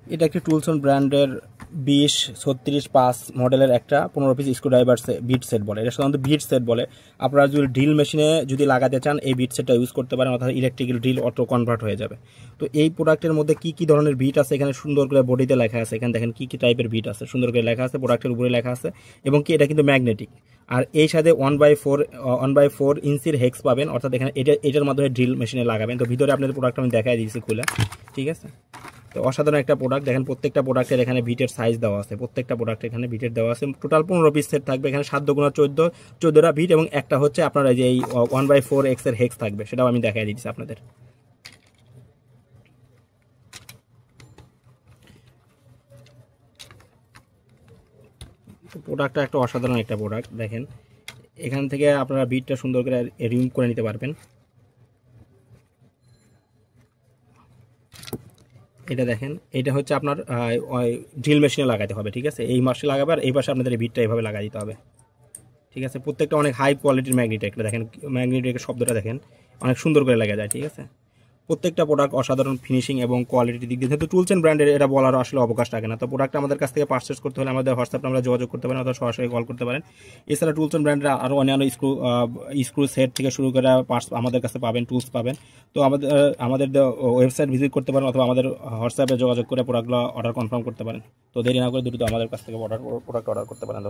এটা একটি টুলসন ব্র্যান্ডের 20-36-5 মডেলের একটা 15 পিস স্ক্রুড্রাইভার বিট সেট বলে। এটা সাধারণত বিট সেট বলে। আপনারা যদি ড্রিল মেশিনে যদি লাগাতে চান এই বিট সেটটা ইউজ করতে পারেন, অর্থাৎ ইলেকট্রিক্যাল ড্রিল অটো কনভার্ট হয়ে যাবে। তো এই প্রোডাক্টের মধ্যে কি কি ধরনের বিট আছে এখানে সুন্দর করে বডিতে লেখা আছে। এখানে দেখেন কি কি টাইপের বিট আছে, সুন্দর করে লেখা আছে, প্রোডাক্টের উপরে লেখা আছে। এবং কি এটা কিন্তু ম্যাগনেটিক। আর এই সাথে 1/4 ইঞ্চির হেক্স পাবেন, অর্থাৎ এখানে এটার মাধ্যমে ড্রিল মেশিনে লাগাবেন। তো ভিতরে আপনাদের প্রোডাক্ট আমি দেখাই দিয়েছি খুলে, ঠিক আছে। তো অসাধারণ একটা প্রোডাক্ট। দেখেন প্রত্যেকটা প্রোডাক্টের এখানে বিটের সাইজ দেওয়া আছে, প্রত্যেকটা প্রোডাক্টের এখানে বিটের দেওয়া আছে। টোটাল 15 পিস সেট থাকবে। এখানে 7 × 14টা বিট এবং একটা হচ্ছে আপনার যে এই 1/4 এক্সের হেক্স থাকবে, সেটাও আমি দেখাই দিচ্ছি আপনাদের। প্রোডাক্টটা একটা অসাধারণ একটা প্রোডাক্ট। দেখেন এখান থেকে আপনারা বিটটা সুন্দর করে রিমুভ করে নিতে পারবেন। এটা দেখেন, এটা হচ্ছে আপনার ড্রিল মেশিনে লাগাতে হবে, ঠিক আছে। এই মাসে লাগাবে আর এই পাশে আপনাদের এই বিটটা এইভাবে লাগাই দিতে হবে, ঠিক আছে। প্রত্যেকটা অনেক হাই কোয়ালিটির ম্যাগনেট। একটা দেখেন ম্যাগনেটের শব্দটা দেখেন, অনেক সুন্দর করে লাগা যায়, ঠিক আছে। প্রত্যেকটা প্রোডাক্ট অসাধারণ ফিনিশিং এবং কোয়ালিটির দিক দিয়ে। যেহেতু টুলসন ব্র্যান্ডের, এটা বলার আসলে অবকাশ থাকে না। তো প্রোডাক্ট আমাদের কাছ থেকে পারচেস করতে হলে আমাদের হোয়াটসঅ্যাপে আমরা যোগাযোগ করতে পারেন অথবা সরাসরি কল করতে পারেন। এছাড়া টুলসন ব্র্যান্ডের আরও অন্যান্য স্ক্রু সেট থেকে শুরু করে পার্টস আমাদের কাছে পাবেন, টুলস পাবেন। তো আমাদের ওয়েবসাইট ভিজিট করতে পারেন অথবা আমাদের হোয়াটসঅ্যাপে যোগাযোগ করে প্রোডাক্টগুলো অর্ডার কনফার্ম করতে পারেন। তো দেরি না করে দ্রুত আমাদের কাছ থেকে প্রোডাক্ট অর্ডার করতে পারেন।